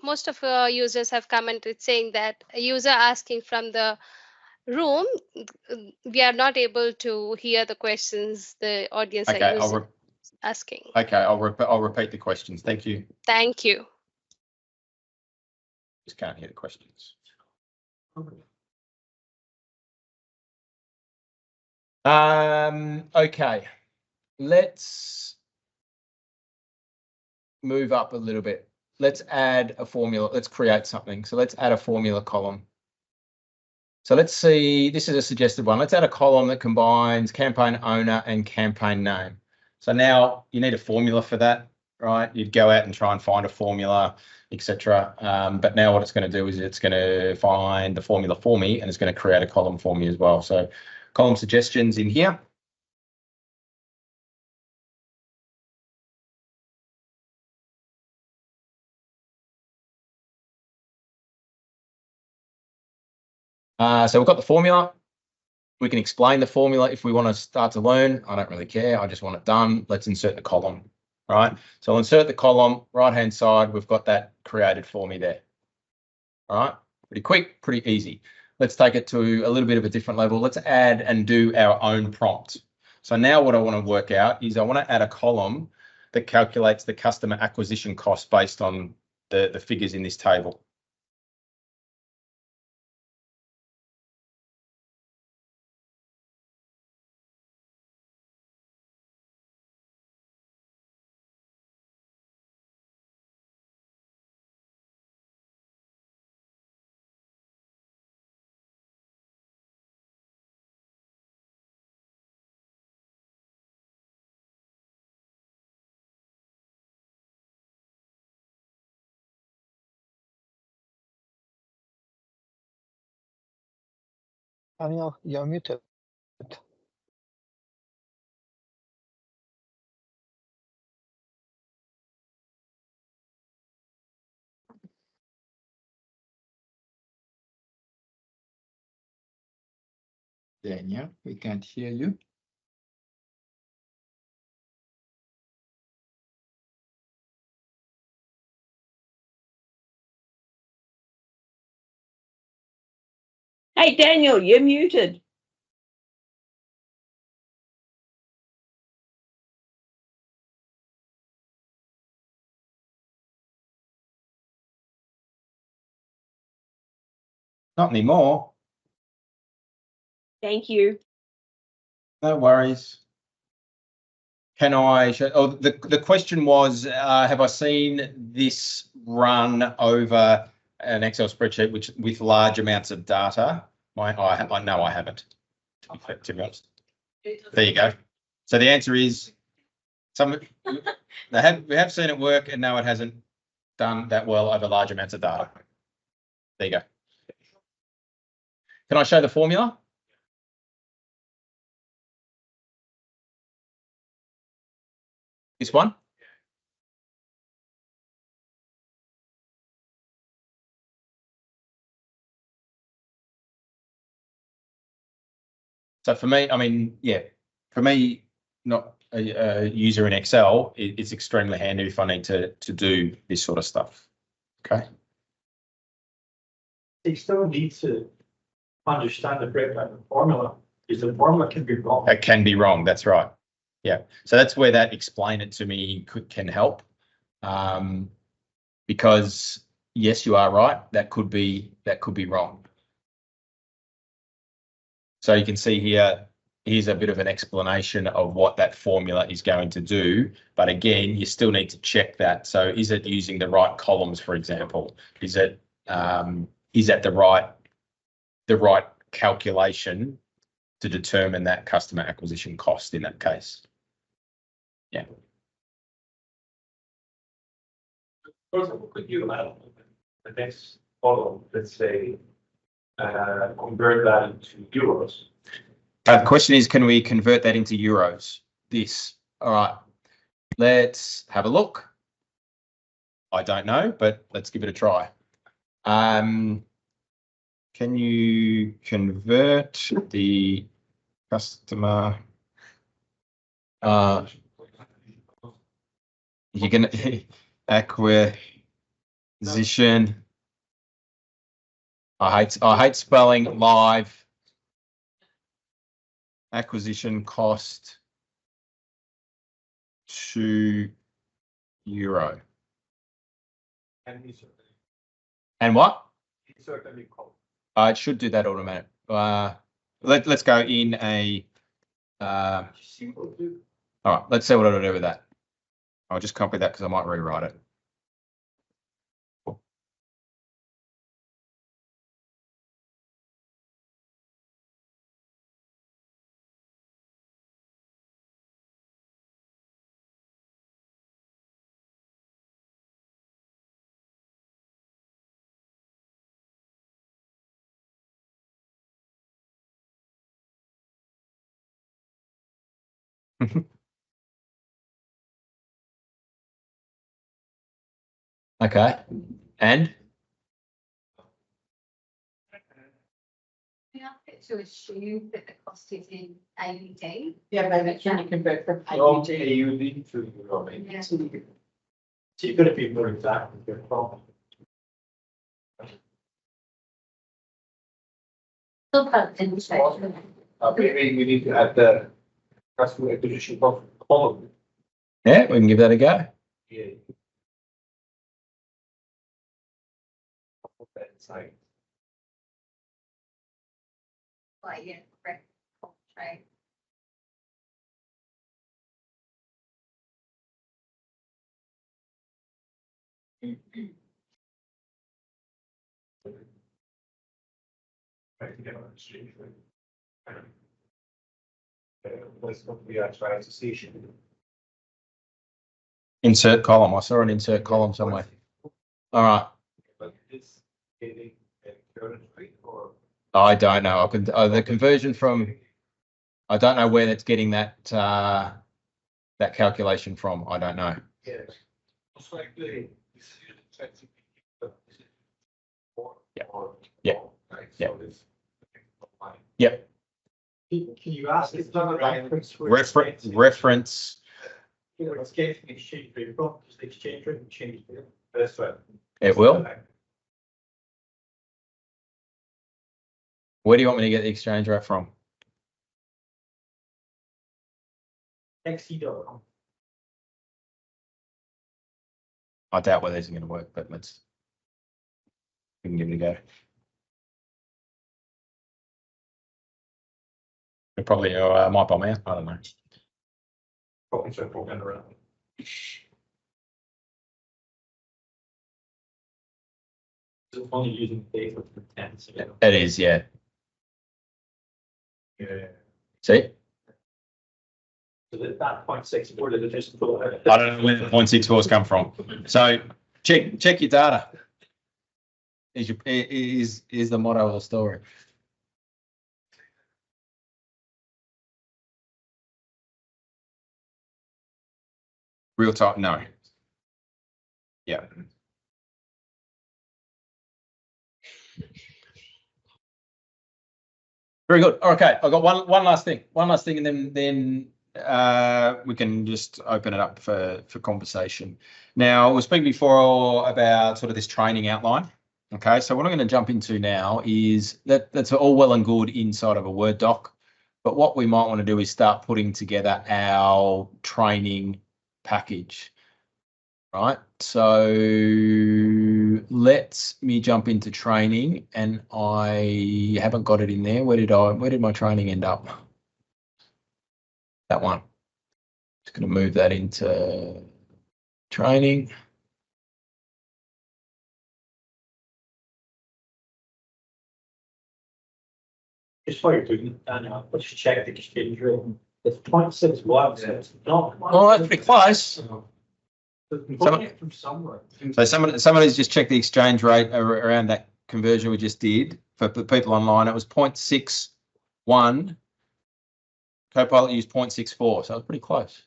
most of our users have commented saying that a user asking from the room, we are not able to hear the questions the audience Okay, are asking. Okay, I'll repeat the questions. Thank you. Thank you. Just can't hear the questions. Okay, let's move up a little bit. Let's add a formula. Let's create something. So let's add a formula column. So let's see, this is a suggested one. Let's add a column that combines campaign owner and campaign name. So now you need a formula for that, right? You'd go out and try and find a formula, etc. But now what it's going to do is it's going to find the formula for me and it's going to create a column for me as well. So column suggestions in here. So we've got the formula. We can explain the formula if we want to start to learn. I don't really care. I just want it done. Let's insert the column. All right. So I'll insert the column, right-hand side. We've got that created for me there. All right. Pretty quick, pretty easy. Let's take it to a little bit of a different level. Let's add and do our own prompt. So now what I want to work out is I want to add a column that calculates the customer acquisition cost based on the figures in this table. Daniel, you're muted. Daniel, we can't hear you. Hey, Daniel, you're muted. Not anymore. Thank you. No worries. Can I show? Oh, the question was, have I seen this run over an Excel spreadsheet which with large amounts of data? I know I haven't. To be honest. There you go. So the answer is we have seen it work, and no, it hasn't done that well over large amounts of data. There you go. Can I show the formula? This one? So for me, I mean, yeah, for me, not a user in Excel, it's extremely handy if I need to do this sort of stuff. Okay. You still need to understand the breakdown of the formula, because the formula can be wrong. It can be wrong. That's right. Yeah. So that's where that explain it to me can help. Because yes, you are right. That could be wrong. So you can see here, here's a bit of an explanation of what that formula is going to do. But again, you still need to check that. So is it using the right columns, for example? Is that the right calculation to determine that customer acquisition cost in that case? Yeah. First of all, could you the next column, let's say, convert that into euros? The question is, can we convert that into euros? All right. Let's have a look. I don't know, but let's give it a try. Can you convert the customer? You can acquisition. I hate spelling live. Acquisition cost to euro. And what? It should do that automatic. Let's go in a. All right, let's see what it'll do with that. I'll just copy that because I might rewrite it. Okay, and We ask it to assume that the cost is in AUD. Yeah, but can you convert from From AUD? AUD to euro, maybe. Yeah. So you're going to be more exact with your problem. Still put demonstration. Maybe we need to add the customer acquisition cost column. yeah, we can give that a go. Yeah. Put that inside. Like, yeah, correct. Right. Right, to get on the exchange rate. That's what we are trying to see. Insert column. I saw an insert column somewhere. All right. But it's getting a current rate or I don't know. I could the conversion from. I don't know where that's getting that that calculation from. I don't know. Yes. It's like the. Yeah. Right, Yeah. so this. Yep. Can you ask if the reference? Reference. You know, it's getting exchange rate from, because the exchange rate will change there. That's right. It will. Where do you want me to get the exchange rate from? XE.com. I doubt whether these are going to work, but we can give it a go. It probably might bomb out. I don't know. Probably so going around. It's only using data for 10. So It is, yeah. yeah. See? So that 0.64 did it just pull out? I don't know where the 0.64s come from. So check your data. Is the motto of the story. Real time, no. Yeah. Very good. Okay, I've got one last thing. One last thing, and then we can just open it up for conversation. Now, we were speaking before about sort of this training outline. Okay, so what I'm going to jump into now is that's all well and good inside of a Word doc, but what we might want to do is start putting together our training package. Right, so let me jump into training, and I haven't got it in there. Where did my training end up? That one. Just going to move that into training. Just while you're doing that now, let's check the exchange rate. It's 0.61, so it's not. Oh, that's pretty close. So it's component from somewhere. So somebody's just checked the exchange rate around that conversion we just did for the people online. It was 0.61. Copilot used 0.64, so it's pretty close.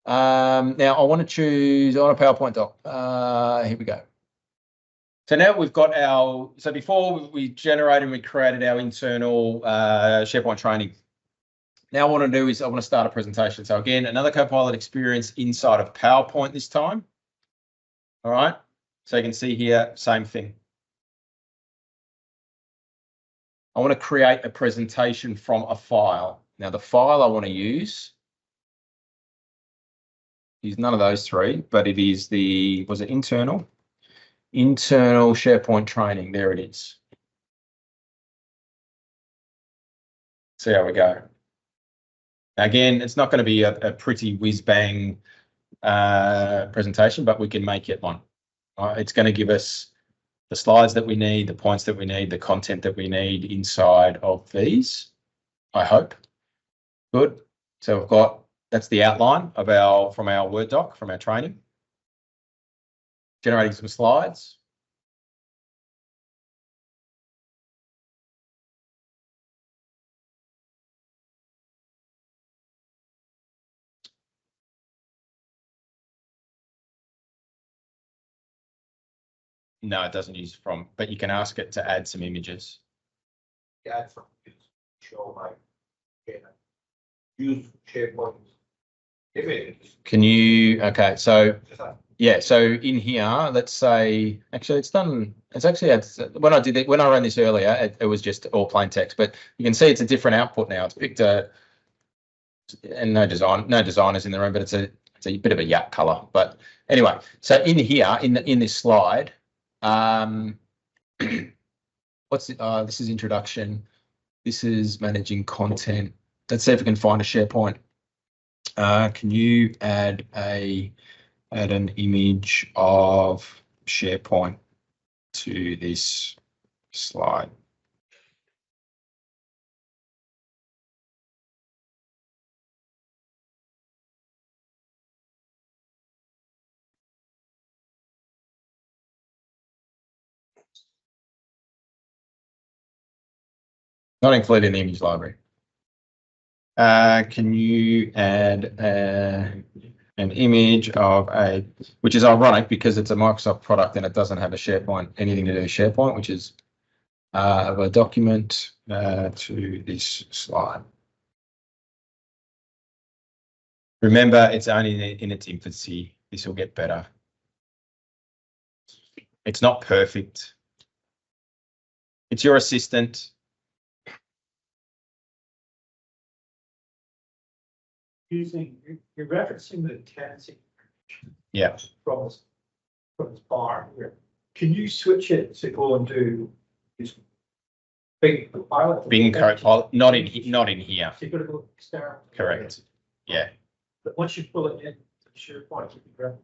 Now I want to choose on a PowerPoint doc. Here we go. So now we've got our. So before we generated and we created our internal SharePoint training. Now what I want to do is I want to start a presentation. So again, another Copilot experience inside of PowerPoint this time. All right. So you can see here, same thing. I want to create a presentation from a file. Now the file I want to use is none of those three, but it is the, was it internal? Internal SharePoint training. There it is. See how we go. Again, it's not going to be a pretty whiz-bang presentation, but we can make it one. It's going to give us the slides that we need, the points that we need, the content that we need inside of these, I hope. Good. So we've got, that's the outline of from our Word doc, from our training. Generating some slides. No, it doesn't use from, but you can ask it to add some images. Yeah, from show like use SharePoint images. Can you, okay, so yeah, so in here, let's say, actually it's done, it's actually, when I did it, when I ran this earlier, it was just all plain text, but you can see it's a different output now. It's picked and no designers in the room, but it's a bit of a yak color. But anyway, so in here, in this slide, this is introduction. This is managing content. Let's see if we can find a SharePoint. Can you add an image of SharePoint to this slide? Not included in the image library. Can you add an image of which is ironic because it's a Microsoft product and it doesn't have a SharePoint, anything to do with SharePoint, which is of a document to this slide. Remember, it's only in its infancy. This will get better. It's not perfect. It's your assistant. You're referencing the tenancy. Yeah. From this bar here. Can you switch it to go and do this Bing Copilot? Bing Copilot, not in here. So you've got to go external. Correct. Yeah. But once you pull it in to SharePoint, you can grab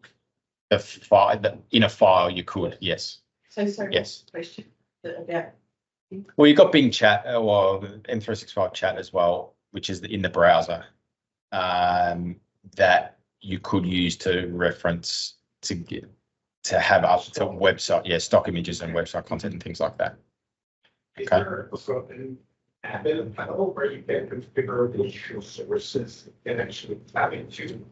The file, in a file, you could, yes. So sorry. Yes. Question about. Well, you've got Bing Chat or M365 Chat as well, which is in the browser that you could use to reference to have up to website, yeah, stock images and website content and things like that. Is there also an app available where you can configure the issue services and actually tap into?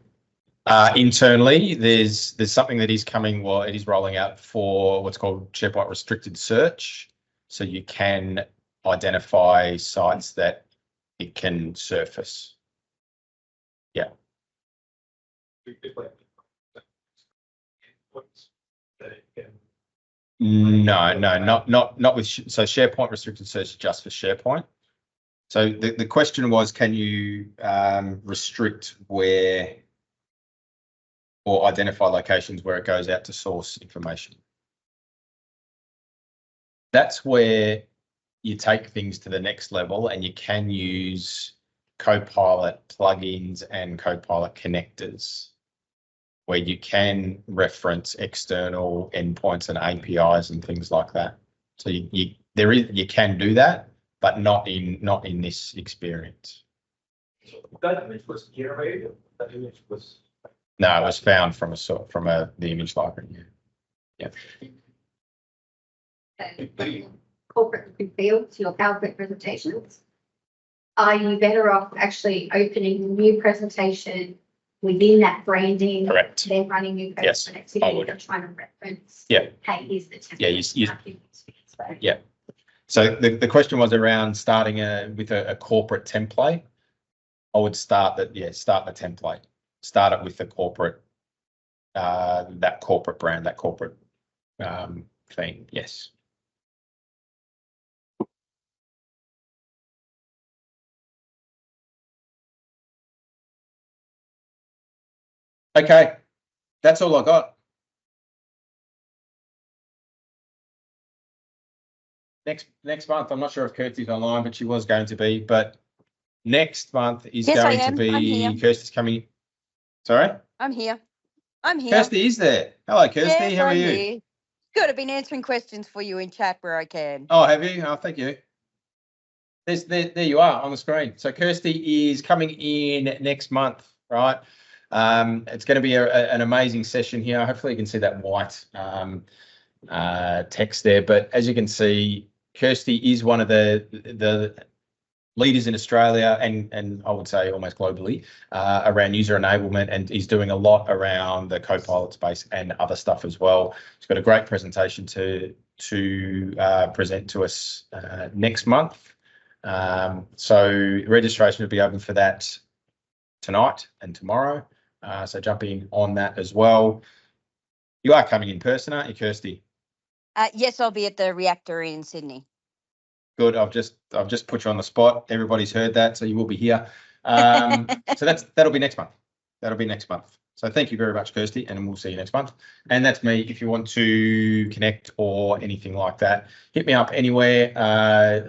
Internally, there's something that is coming. Well, it is rolling out for what's called SharePoint restricted search, so you can identify sites that it can surface. Yeah. No, not with. So SharePoint restricted search is just for SharePoint. So the question was, can you restrict where or identify locations where it goes out to source information? That's where you take things to the next level, and you can use Copilot plugins and Copilot connectors where you can reference external endpoints and APIs and things like that. So you can do that, but not in this experience. So that image was generated. That image was. No, it was found from the image library. Yeah. Corporate fields, your PowerPoint presentations. Are you better off actually opening a new presentation within that branding? Correct. Then running new Yes, activity I would. and trying to reference. Yeah. Hey, here's the template. Yeah, yeah. So the question was around starting with a corporate template. I would start the template. Start it with the corporate, that corporate brand, that corporate theme. Yes. Okay, that's all I got. Next month, I'm not sure if Kirsty's online, but she was going to be. But next month is Yes, going I to am. be I'm here. Kirsty's coming. Sorry, I'm here. I'm here. Kirsty is there. Hello, Kirsty. Yes, How are I'm you? here. Good. I've been answering questions for you in chat where I can. Oh, have you? Oh, thank you. There you are on the screen. So Kirsty is coming in next month, right? It's going to be an amazing session here. Hopefully you can see that white text there. But as you can see, Kirsty is one of the leaders in Australia and I would say almost globally around user enablement, and is doing a lot around the Copilot space and other stuff as well. She's got a great presentation to present to us next month. So registration will be open for that tonight and tomorrow. So jump in on that as well. You are coming in person, aren't you, Kirsty? Yes, I'll be at the reactor in Sydney. Good. I've just put you on the spot. Everybody's heard that, so you will be here. So that'll be next month. That'll be next month. So thank you very much, Kirsty, and we'll see you next month. And that's me. If you want to connect or anything like that, hit me up anywhere,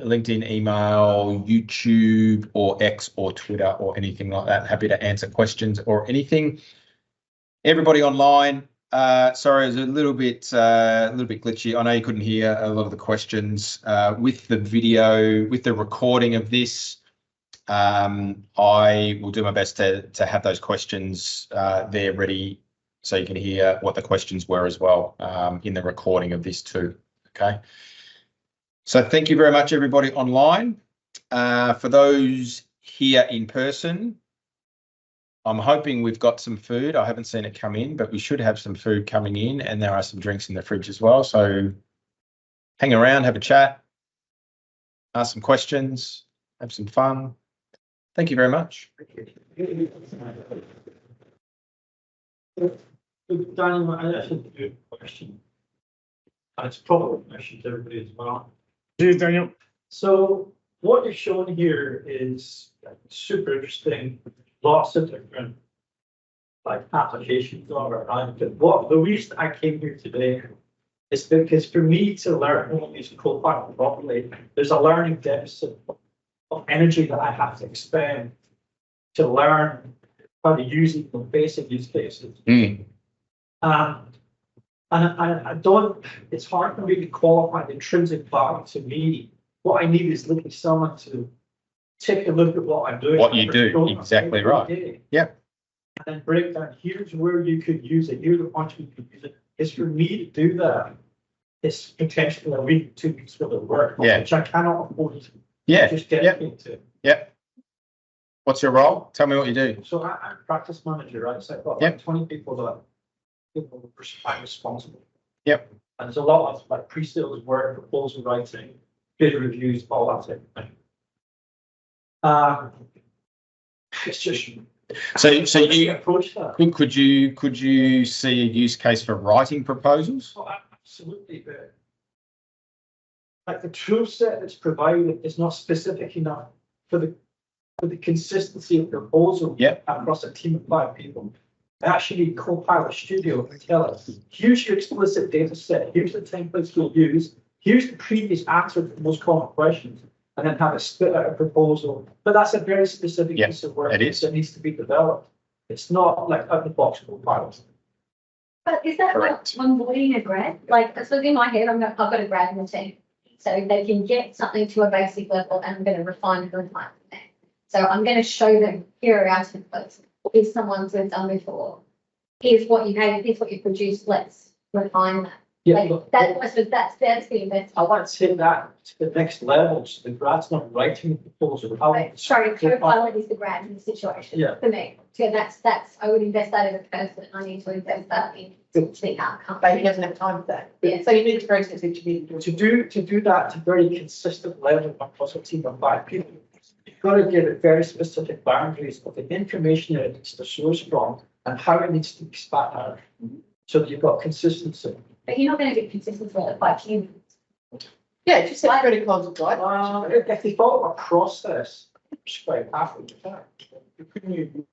LinkedIn, email, YouTube, or X, or Twitter, or anything like that. Happy to answer questions or anything. Everybody online, sorry, it's a little bit glitchy. I know you couldn't hear a lot of the questions with the video, with the recording of this. I will do my best to have those questions there ready so you can hear what the questions were as well in the recording of this too. Okay. So thank you very much, everybody online. For those here in person, I'm hoping we've got some food. I haven't seen it come in, but we should have some food coming in, and there are some drinks in the fridge as well. So hang around, have a chat, ask some questions, have some fun. Thank you very much. Daniel, I actually do a question. And it's probably a question to everybody as well. Cheers, Daniel. So what you're showing here is super interesting. Lots of different like applications all around. But what the reason I came here today is because for me to learn how to use Copilot properly, there's a learning deficit of energy that I have to expend to learn how to use it in basic use cases. And I don't, it's hard for me to qualify the intrinsic value to me. What I need is looking someone to take a look at what I'm doing. What you do, exactly right. Yep. And then break down, here's where you could use it, here's the point you could use it. It's for me to do that. It's potentially a week, 2 weeks worth of work, which I cannot afford to just get into. Yep. What's your role? Tell me what you do. So I'm a practice manager, right? So I've got like 20 people that I'm responsible. Yep. And there's a lot of like pre-sales work, proposal writing, bid reviews, all that type of thing. It's just so you approach that. could you see a use case for writing proposals? Oh, absolutely, but like the tool set that's provided is not specific enough for the consistency of proposal across a team of 5 people. Actually, Copilot Studio can tell us, here's your explicit data set, here's the templates you'll use, here's the previous answer to the most common questions, and then have a spit out a proposal. But that's a very specific piece of work that needs to be developed. It's not like out of the box Copilot. But is that like onboarding a grad? Like, so in my head, I've got a grad in the team. So they can get something to a basic level and I'm going to refine and refine from there. So I'm going to show them, here are our templates. Here's someone's been done before. Here's what you have, here's what you produced. Let's refine that. Yeah, like, that's the investment. I want to take that to the next level. So the grad's not writing the proposal. Sorry, Copilot is the grad in the situation. Yeah. For me. So that's I would invest that in a person. I need to invest that in the outcome. But he doesn't have time for that. Yeah. So you need to process each meeting. To do that to very consistent level across a team of 5 people, you've got to give it very specific boundaries of the information that it needs to source from and how it needs to be spat out, so that you've got consistency. But you're not going to get consistency with 5 humans. Yeah, just set protocols of guidelines. If they thought of a process, straight after the fact, couldn't you